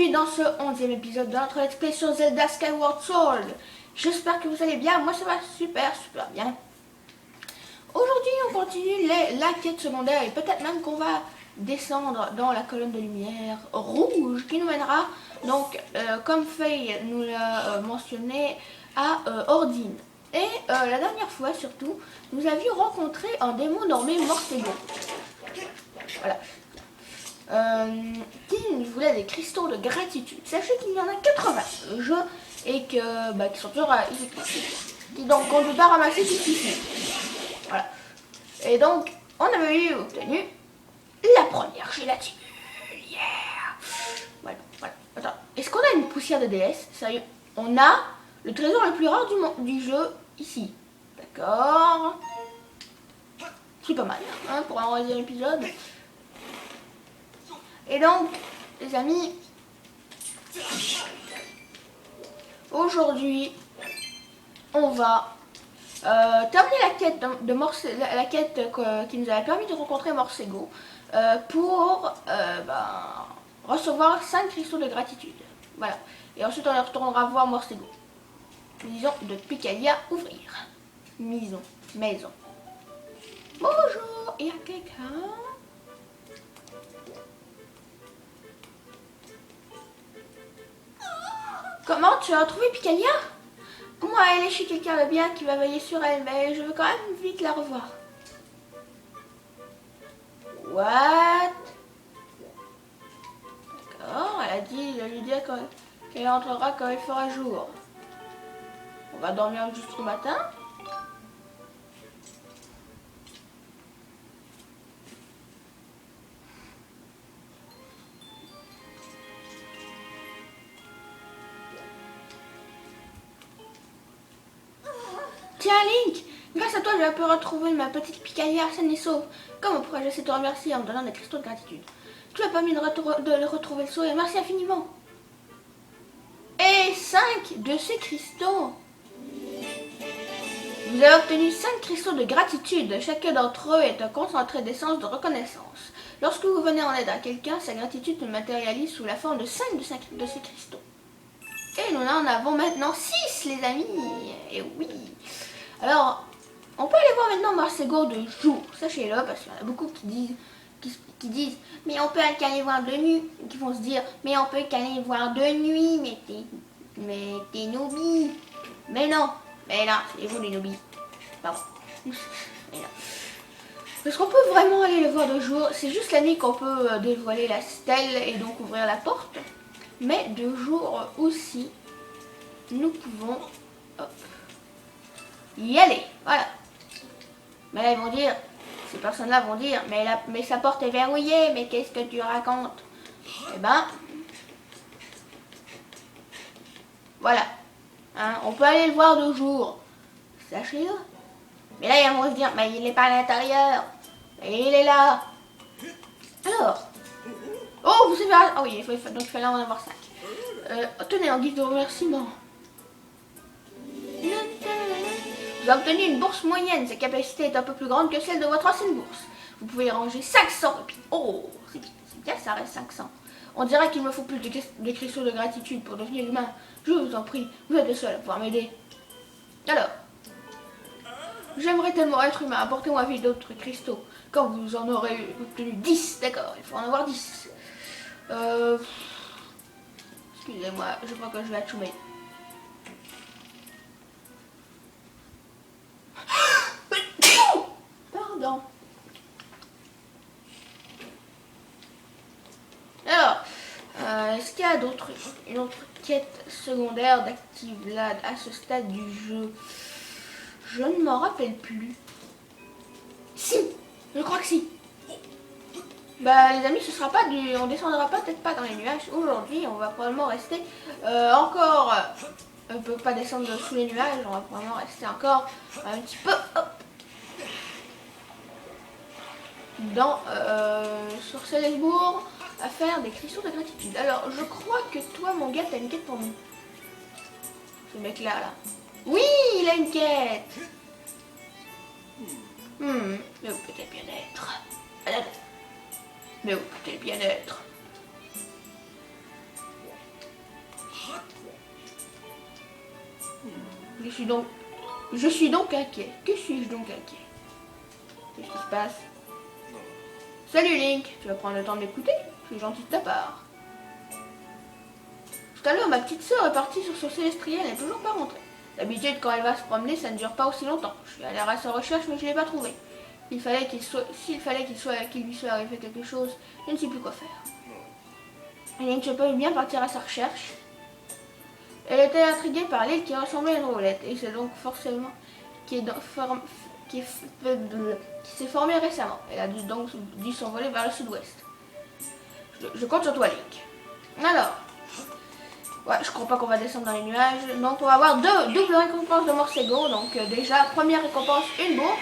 aujourd'hui dans ce 11e épisode de notre Let's Play sur Zelda Skyward Sword. J'espère que vous allez bien, moi ça va super bien. Aujourd'hui on continue la quête secondaire et peut-être même qu'on va descendre dans la colonne de lumière rouge qui nous mènera donc comme Faye nous l'a mentionné à Ordine. Et la dernière fois surtout nous avions rencontré un démon nommé Morsego. Voilà. Qui nous voulait des cristaux de gratitude. Sachez qu'il y en a 80 jeux et que qui sont toujours qui donc on ne peut pas ramasser tout ici. Voilà. Et donc on avait obtenu la première gélatine. Yeah. Voilà. Attends. Est-ce qu'on a une poussière de déesse? Sérieux? On a le trésor le plus rare du jeu ici. D'accord. C'est pas mal hein, pour un 11e épisode. Et donc, les amis, aujourd'hui, on va terminer la quête la quête qui nous avait permis de rencontrer Morsego pour recevoir 5 cristaux de gratitude. Voilà. Et ensuite, on retournera voir Morsego. Disons de Picalia ouvrir. Maison. Bonjour, il y a quelqu'un? Comment tu as retrouvé Picalia? Moi, elle est chez quelqu'un de bien qui va veiller sur elle, mais je veux quand même vite la revoir. What? D'accord, elle a dit de lui dire qu'elle entrera quand il fera jour. On va dormir jusqu'au matin. Tiens Link, grâce à toi je peux retrouver ma petite Picalia saine et sauve. Comment pourrais-je essayer de te remercier en me donnant des cristaux de gratitude? Tu m'as permis de retrouver le sourire, merci infiniment. Et 5 de ces cristaux. Vous avez obtenu 5 cristaux de gratitude. Chacun d'entre eux est un concentré d'essence de reconnaissance. Lorsque vous venez en aide à quelqu'un, sa gratitude se matérialise sous la forme de 5 de ces cristaux. Et nous en avons maintenant 6 les amis. Et oui. Alors, on peut aller voir maintenant Morsego de jour, sachez-le, parce qu'il y en a beaucoup qui disent mais on peut qu'aller voir de nuit, qui vont se dire mais on peut qu'aller voir de nuit, mais t'es noobie. Mais non, c'est vous les noobies. Pardon. Mais non. Parce qu'on peut vraiment aller le voir de jour, c'est juste la nuit qu'on peut dévoiler la stèle et donc ouvrir la porte. Mais de jour aussi, nous pouvons y aller, voilà. Mais là ils vont dire, ces personnes-là vont dire, mais sa porte est verrouillée, mais qu'est-ce que tu racontes? Eh ben, voilà. Hein, on peut aller le voir de jour, sachez-le. Mais là ils vont se dire, mais il n'est pas à l'intérieur, mais il est là. Alors, oh vous savez, ah oui, donc il fallait en avoir 5. Tenez, en guise de remerciement. Vous avez obtenu une bourse moyenne, sa capacité est un peu plus grande que celle de votre ancienne bourse. Vous pouvez y ranger 500 épis. Oh, c'est bien, ça reste 500. On dirait qu'il me faut plus de cristaux de gratitude pour devenir humain. Je vous en prie, vous êtes le seul à pouvoir m'aider. Alors, j'aimerais tellement être humain, apportez-moi vite d'autres cristaux. Quand vous en aurez obtenu 10, d'accord, il faut en avoir 10. Excusez-moi, je crois que je vais achoumer. Pardon. Alors, est-ce qu'il y a une autre quête secondaire d'active là à ce stade du jeu? Je ne m'en rappelle plus. Si, je crois que si. Bah les amis, ce sera pas on descendra peut-être pas dans les nuages aujourd'hui. On va probablement rester encore. On peut pas descendre sous les nuages. On va probablement rester encore un petit peu dans sur Célesbourg à faire des cristaux de gratitude. Alors je crois que toi mon gars t'as une quête pour nous. Ce mec là. Oui, il a une quête. Mais où peut-elle bien être? Mais où peut-elle bien être? Je suis donc inquiet. Que suis-je donc inquiet? Qu'est-ce qui se passe? Salut Link, tu vas prendre le temps de m'écouter? C'est gentil de ta part. Tout à l'heure, ma petite sœur est partie sur son célestriel, elle n'est toujours pas rentrée. D'habitude, quand elle va se promener, ça ne dure pas aussi longtemps. Je suis allée à sa recherche, mais je ne l'ai pas trouvée. S'il fallait qu'il lui soit arrivé quelque chose, je ne sais plus quoi faire. Et Link, je peux bien partir à sa recherche. Elle était intriguée par l'île qui ressemblait à une roulette, et c'est donc forcément qui s'est formée récemment. Elle a donc dû s'envoler vers le sud-ouest. Je compte sur toi, Link. Alors, ouais, je crois pas qu'on va descendre dans les nuages. Donc, on va avoir deux doubles récompenses de Morcego. Donc, déjà, première récompense, une bourse,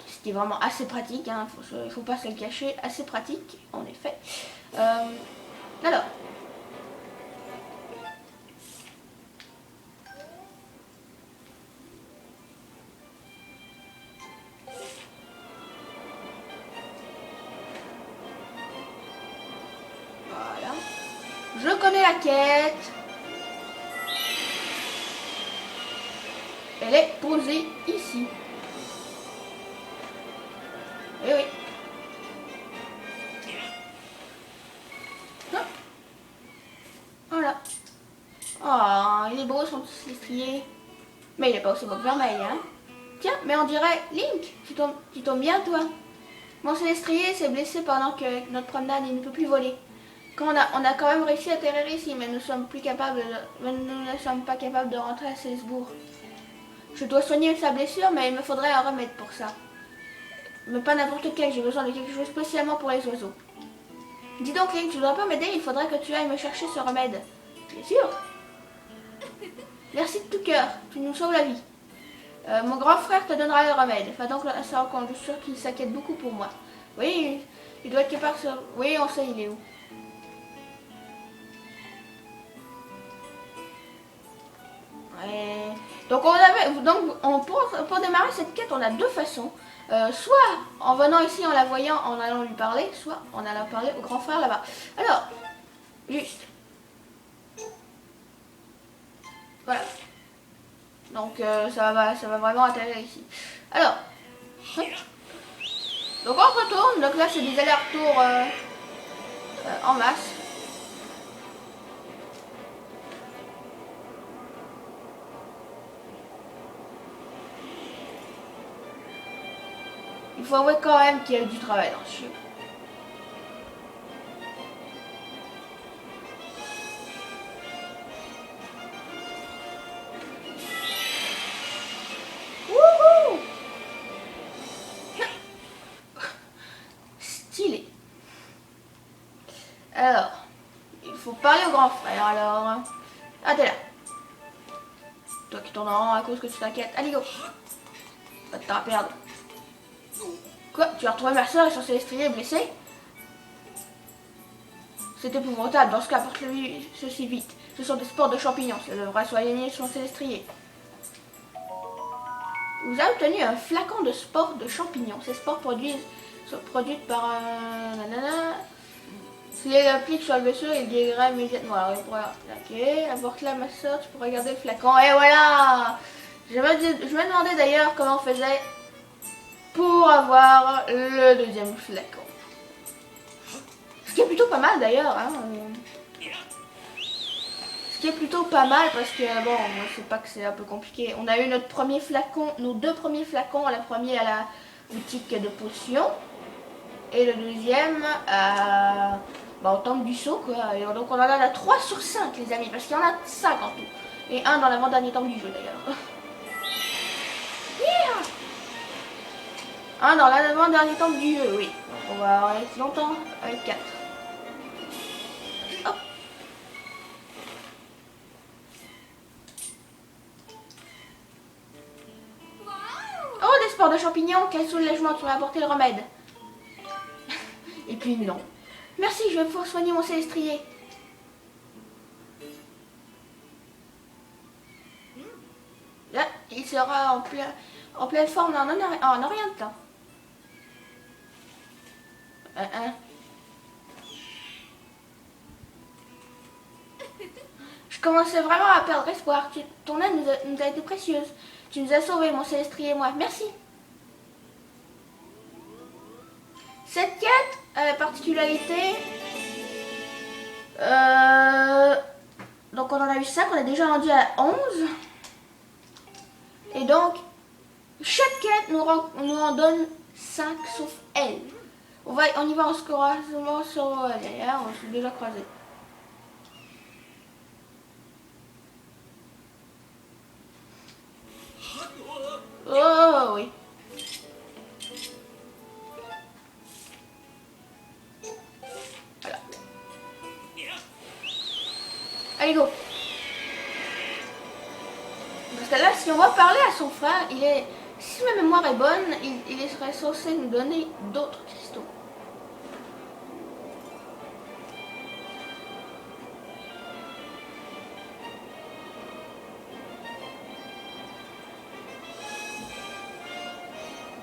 ce qui est vraiment assez pratique. Hein, il faut pas se le cacher, assez pratique, en effet. Alors. Voilà. Je connais la quête. Elle est posée ici. Eh oui. Hop. Voilà. Oh, il est beau son célestrier. Mais il est pas aussi beau que vermeil, hein. Tiens, mais on dirait Link. Tu tombes bien, toi. Mon célestrier s'est blessé pendant que notre promenade, il ne peut plus voler. On a quand même réussi à atterrir ici, mais nous ne sommes pas capables de rentrer à Salzbourg. Je dois soigner sa blessure, mais il me faudrait un remède pour ça. Mais pas n'importe quel, j'ai besoin de quelque chose spécialement pour les oiseaux. Dis donc Link, tu ne voudrais pas m'aider? Il faudrait que tu ailles me chercher ce remède. Bien sûr. Merci de tout cœur, tu nous sauves la vie. Mon grand frère te donnera le remède. Enfin donc ça encore, je suis sûr qu'il s'inquiète beaucoup pour moi. Oui, il doit être quelque part sur... Oui, on sait il est où. Ouais. Donc, pour démarrer cette quête, on a deux façons. Soit en venant ici, en la voyant, en allant lui parler, soit en allant parler au grand frère là-bas. Alors, juste. Voilà. Donc, ça va vraiment atterrir ici. Alors, donc on retourne. Donc là, c'est des allers-retours en masse. Il faut avouer quand même qu'il y a eu du travail dans ce jeu. Wouhou! Stylé. Alors, il faut parler au grand frère alors. Ah, t'es là. Toi qui tournes en rond à cause que tu t'inquiètes. Allez, go. Pas de temps à perdre. Quoi? Tu as retrouvé ma soeur et son célestrier blessé? C'est épouvantable. Dans ce cas, apporte-lui ceci vite. Ce sont des spores de champignons. Ça devrait soigner son célestrier. Vous avez obtenu un flacon de spores de champignons. Ces spores sont produites par un nanana. Si elle applique sur le vaisseau, il guérira immédiatement. Alors, il pourra attaquer. Apporte-la ma soeur, tu pourras garder le flacon. Et voilà! Je me demandais d'ailleurs comment on faisait pour avoir le deuxième flacon. Ce qui est plutôt pas mal d'ailleurs. Hein. Ce qui est plutôt pas mal parce que bon, je sais pas que c'est un peu compliqué. On a eu notre premier flacon, nos deux premiers flacons. Le premier à la boutique de potions. Et le deuxième au temple du saut quoi. Et donc on en a 3 sur 5 les amis. Parce qu'il y en a 5 en tout. Et un dans l'avant-dernier temple du jeu d'ailleurs. Yeah! Un dans l'avant-dernier temple du jeu, oui. Donc on va en être longtemps avec 4. Hop. Oh, des spores de champignons, quel soulagement, tu m'as apporté le remède. Et puis non. Merci, je vais pouvoir soigner mon célestrier. Là, il sera en pleine forme en rien de temps. Je commençais vraiment à perdre espoir. Ton aide nous a été précieuse. Tu nous as sauvés, mon Célestrier et moi. Merci. Cette quête a la particularité... donc on en a eu 5, on est déjà rendu à 11. Et donc, chaque quête nous en donne 5 sauf elle. On y va en se croisant sur elle, hein, on s'est déjà croisé. Oh oui. Voilà. Allez go. Parce que là, si on va parler à son frère, si ma mémoire est bonne, il serait censé nous donner d'autres cristaux.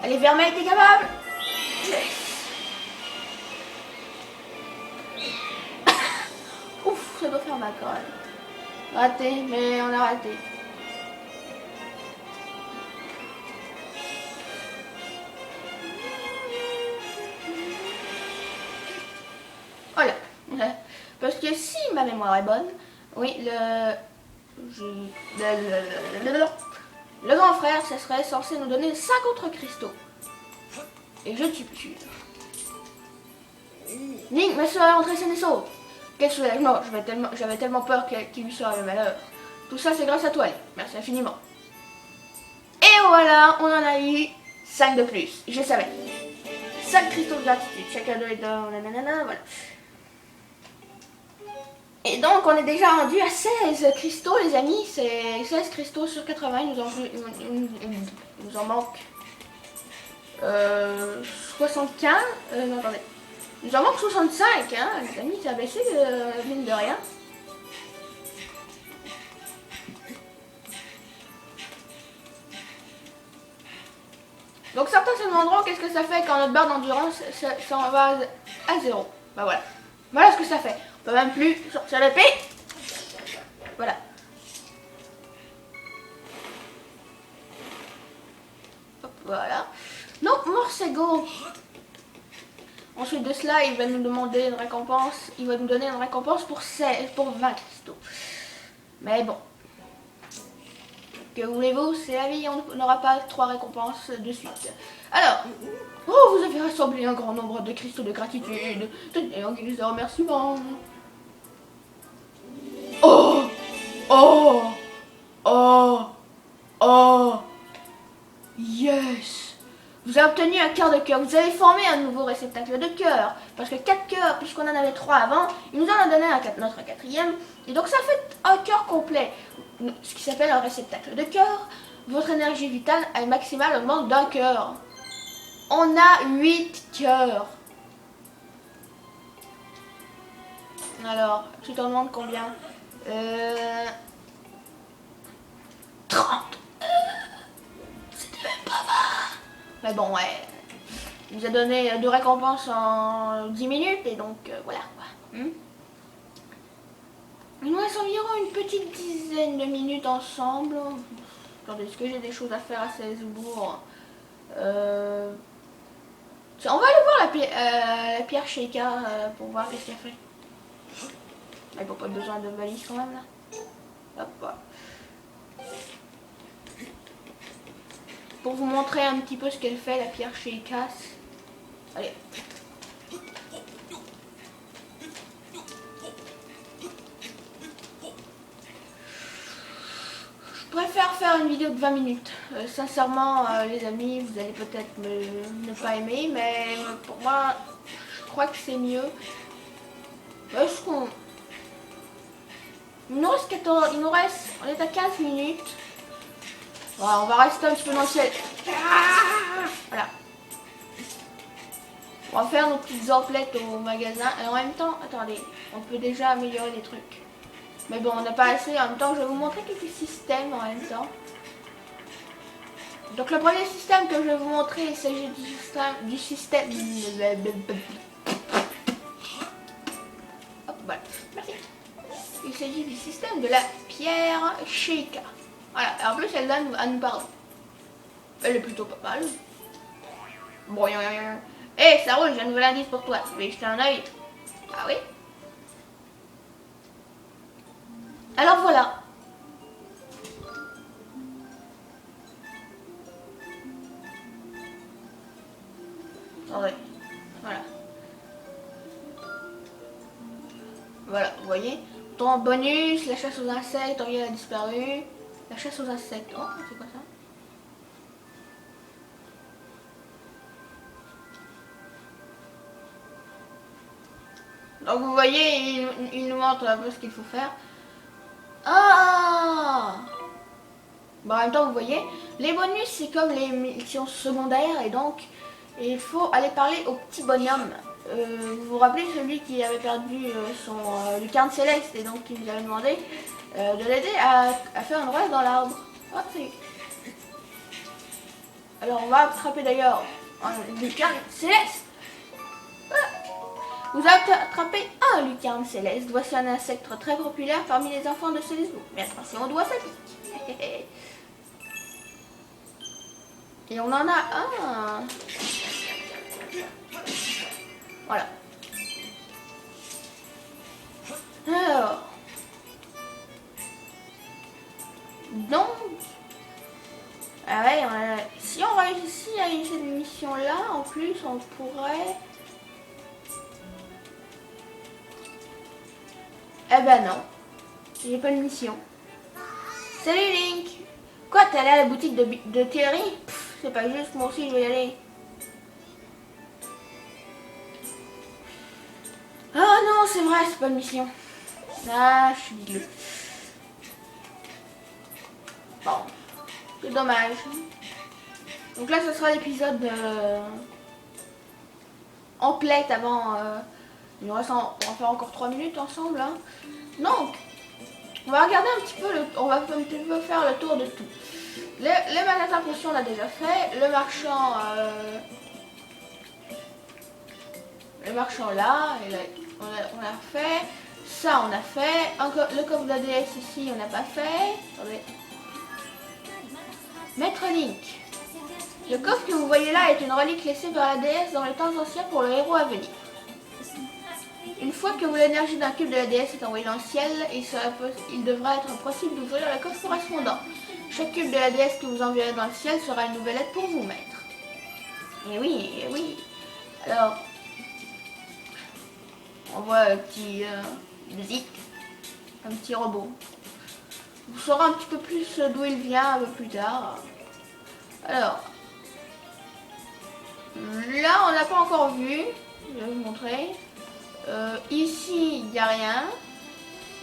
Allez, Vermeil, t'es capable? Ouf, ça doit faire mal quand même. Raté, mais on a raté. Voilà. Parce que si ma mémoire est bonne, oui, le grand frère, ça serait censé nous donner 5 autres cristaux. Et je ne suis plus sûr. Link, ma soeur est rentrée saine et sauve. Quel soulagement, j'avais tellement peur qu'il lui soit le malheur. Tout ça, c'est grâce à toi, Link. Merci infiniment. Et voilà, on en a eu 5 de plus. Je savais. 5 cristaux de gratitude. Chacun doit être dans la nanana, voilà. Et donc, on est déjà rendu à 16 cristaux, les amis. C'est 16 cristaux sur 80. Il nous en manque 75. Non, attendez. Il nous en manque 65, hein. Les amis, ça a baissé, mine de rien. Donc, certains se demanderont qu'est-ce que ça fait quand notre barre d'endurance s'en va à 0. Bah voilà. Voilà ce que ça fait. On peut même plus sortir l'épée. Voilà. Hop, voilà. Donc, Morsego. Ensuite de cela, il va nous demander une récompense. Il va nous donner une récompense pour 20 cristaux. Mais bon. Que voulez-vous, c'est la vie, on n'aura pas 3 récompenses de suite. Alors, oh, vous avez rassemblé un grand nombre de cristaux de gratitude. Tenez en guise de remerciement. Oh, oh, oh, oh, yes. Vous avez obtenu un cœur de cœur. Vous avez formé un nouveau réceptacle de cœur. Parce que 4 cœurs, puisqu'on en avait 3 avant, il nous en a donné notre 4e. Et donc ça fait un cœur complet. Ce qui s'appelle un réceptacle de cœur. Votre énergie vitale maximale augmente d'un cœur. On a 8 cœurs. Alors, tu t'en demandes combien 30. C'était même pas 20. Mais bon, ouais. Il nous a donné 2 récompenses en 10 minutes. Et donc, voilà. Il nous reste environ une petite dizaine de minutes ensemble. Attendez, est-ce que j'ai des choses à faire à Salzbourg? On va aller voir la pierre Sheikah pour voir qu'est-ce qu'elle fait. Il n'y a pas besoin de valise quand même là. Hop, voilà. Pour vous montrer un petit peu ce qu'elle fait, la pierre Sheikah. Allez. Je préfère faire une vidéo de 20 minutes. Sincèrement, les amis, vous allez peut-être ne pas aimer, mais pour moi, je crois que c'est mieux. Est-ce qu'on... Il nous reste 14... On est à 15 minutes. Voilà, on va rester un petit peu dans le ciel. Voilà. On va faire nos petites emplettes au magasin. Et en même temps, attendez, on peut déjà améliorer des trucs. Mais bon, on n'a pas assez. En même temps, je vais vous montrer quelques systèmes en même temps. Donc le premier système que je vais vous montrer, il s'agit du système... Hop, voilà. Merci. Il s'agit du système de la pierre Sheikah. Voilà, et en plus elle donne à nous parler. Elle est plutôt pas mal. Bon, hé, ça roule, j'ai un nouvel indice pour toi. Tu veux y jeter un œil? Ah oui? Alors voilà. Attendez. Voilà. Voilà, vous voyez. Ton bonus, la chasse aux insectes, Oriel a disparu. La chasse aux insectes. Oh, c'est quoi ça? Donc vous voyez, il nous montre un peu ce qu'il faut faire. Ah! Bon, en même temps, vous voyez, les bonus, c'est comme les missions secondaires, et donc, il faut aller parler au petit bonhomme. Vous vous rappelez celui qui avait perdu son lucarne céleste, et donc qui nous avait demandé de l'aider à faire une roche dans l'arbre. Ah, c'est... Alors, on va attraper d'ailleurs une lucarne céleste. Vous avez attrapé un lucarne céleste. Voici un insecte très populaire parmi les enfants de Célesbourg. Mais attention, on doit ça pique. Et on en a un. Voilà. Alors. Donc. Ah ouais, si on réussit à cette mission-là, en plus, on pourrait... Eh ben non. J'ai pas de mission. Salut Link. Quoi, t'es allé à la boutique de Thierry? C'est pas juste, moi aussi je vais y aller. Ah non, c'est vrai, c'est pas une mission. Ah, je suis dégueu. Bon, c'est dommage. Donc là, ce sera l'épisode en plate avant... il nous reste on va faire encore 3 minutes ensemble. Hein. Donc, on va regarder un petit peu, on va un petit peu faire le tour de tout. Les magasins potions, on a déjà fait. Le marchand là, et là on a fait. Ça, on a fait. Le coffre de la DS ici, on n'a pas fait. Attendez. Maître Link. Le coffre que vous voyez là est une relique laissée par la déesse dans les temps anciens pour le héros à venir. Une fois que l'énergie d'un cube de la déesse est envoyée dans le ciel, il devra être possible d'ouvrir le coffre correspondant. Chaque cube de la déesse que vous enverrez dans le ciel sera une nouvelle aide pour vous, maître. Et oui, et oui. Alors, on voit un petit Zik, un petit robot. Vous saurez un petit peu plus d'où il vient un peu plus tard. Alors, là on n'a pas encore vu, je vais vous montrer. Ici il n'y a rien,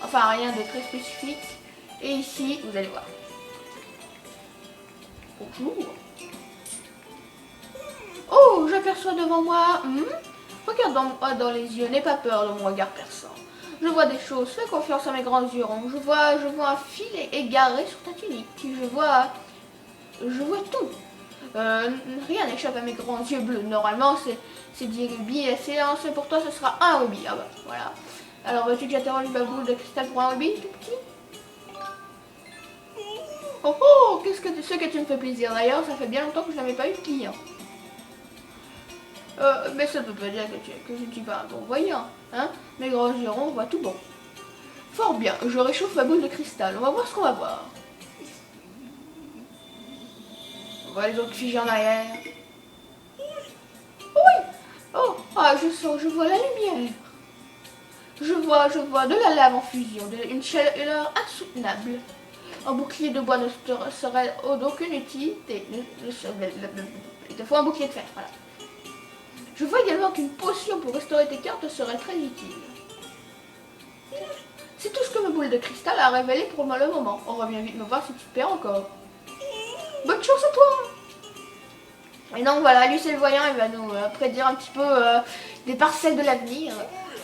enfin rien de très spécifique. Et ici, vous allez voir. Bonjour. Oh, j'aperçois devant moi. Regarde-moi dans les yeux, n'aie pas peur de mon regard perçant. Je vois des choses, fais confiance à mes grands yeux ronds. Je vois un filet égaré sur ta tunique. Je vois tout. Rien n'échappe à mes grands yeux bleus. Normalement, c'est 10 rubis. C'est lancé pour toi, ce sera un rubis. Ah bah, voilà. Alors, veux-tu que j'interroge ma boule de cristal pour un rubis, tout petit? Oh oh, qu'est-ce que tu me fais plaisir. D'ailleurs, ça fait bien longtemps que je n'avais pas eu de client. Mais ça ne peut pas dire que je ne suis pas un bon voyant. Hein? Mes grands yeux ronds voient tout bon. Fort bien, je réchauffe ma boule de cristal. On va voir ce qu'on va voir. On voit les autres figés en arrière. Oui. Oh, ah, je vois la lumière. Je vois de la lave en fusion, une chaleur insoutenable. Un bouclier de bois ne serait d'aucune utilité. Il te faut un bouclier de fer, voilà. Je vois également qu'une potion pour restaurer tes cartes serait très utile. C'est tout ce que ma boule de cristal a révélé pour le moment. On revient vite me voir si tu te perds encore. Bonne chance à toi. Et donc voilà, lui c'est le voyant, il va nous prédire un petit peu des parcelles de l'avenir.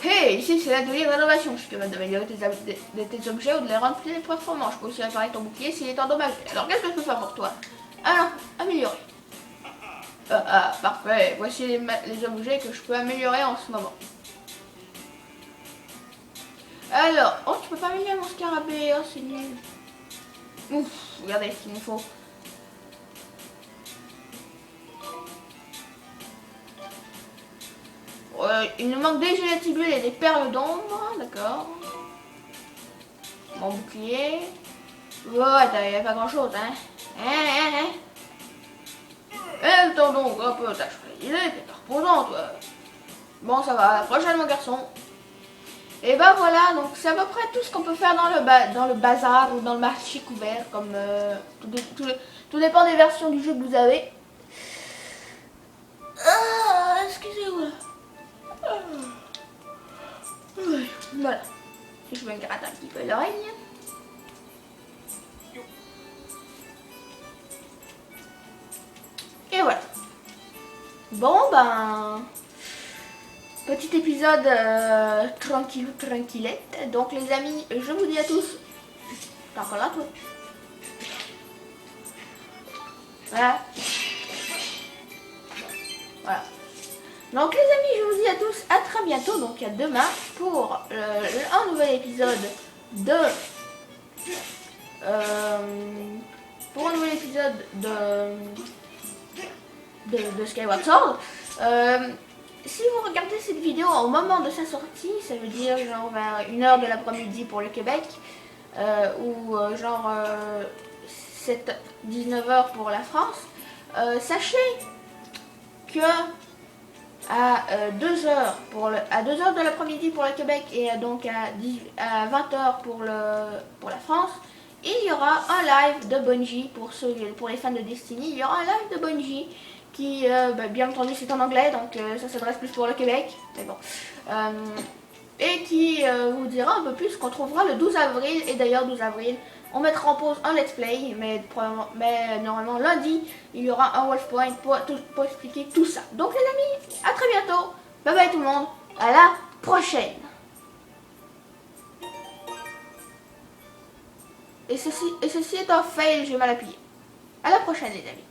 Hey, ici c'est l'atelier de rénovation. Je suis capable d'améliorer tes objets ou de les rendre plus performants. Je peux aussi réparer ton bouclier s'il est endommagé. Alors qu'est-ce que je peux faire pour toi? Alors, améliorer. Parfait. Voici les objets que je peux améliorer en ce moment. Alors, oh, tu peux pas m'aider mon scarabée, oh, c'est nul. Ouf, regardez ce qu'il me faut. Il nous manque des gilets tibulés et des perles d'ombre, d'accord. Mon bouclier. Ouais, t'as pas grand chose, hein. Et le tendon, un peu, t'as il est reposant, toi. Bon, ça va, à la prochaine, mon garçon. Et ben voilà, donc c'est à peu près tout ce qu'on peut faire dans le bazar ou dans le marché couvert, comme tout dépend des versions du jeu que vous avez. Excusez-moi. Voilà. Je me gratte un petit peu l'oreille. Et voilà. Bon, ben... Petit épisode tranquillette. Donc les amis, je vous dis à tous. T'es encore là, toi? Voilà. Voilà. Donc les amis, je vous dis à tous à très bientôt, donc à demain, pour un nouvel épisode de... de Skyward Sword. Si vous regardez cette vidéo au moment de sa sortie, ça veut dire genre vers 1h de l'après-midi pour le Québec, ou genre 19h pour la France, sachez que à 2h de l'après-midi pour le Québec et donc à 20h pour la France, il y aura un live de Bungie pour les fans de Destiny. Il y aura un live de Bungie qui, bien entendu, c'est en anglais, donc ça s'adresse plus pour le Québec, mais bon. Et qui vous dira un peu plus qu'on trouvera le 12 avril. Et d'ailleurs, 12 avril, on mettra en pause un let's play, mais normalement lundi, il y aura un Wolf Point pour expliquer tout ça. Donc les amis, à très bientôt. Bye bye tout le monde. À la prochaine. Et ceci est un fail, j'ai mal appuyé. À la prochaine les amis.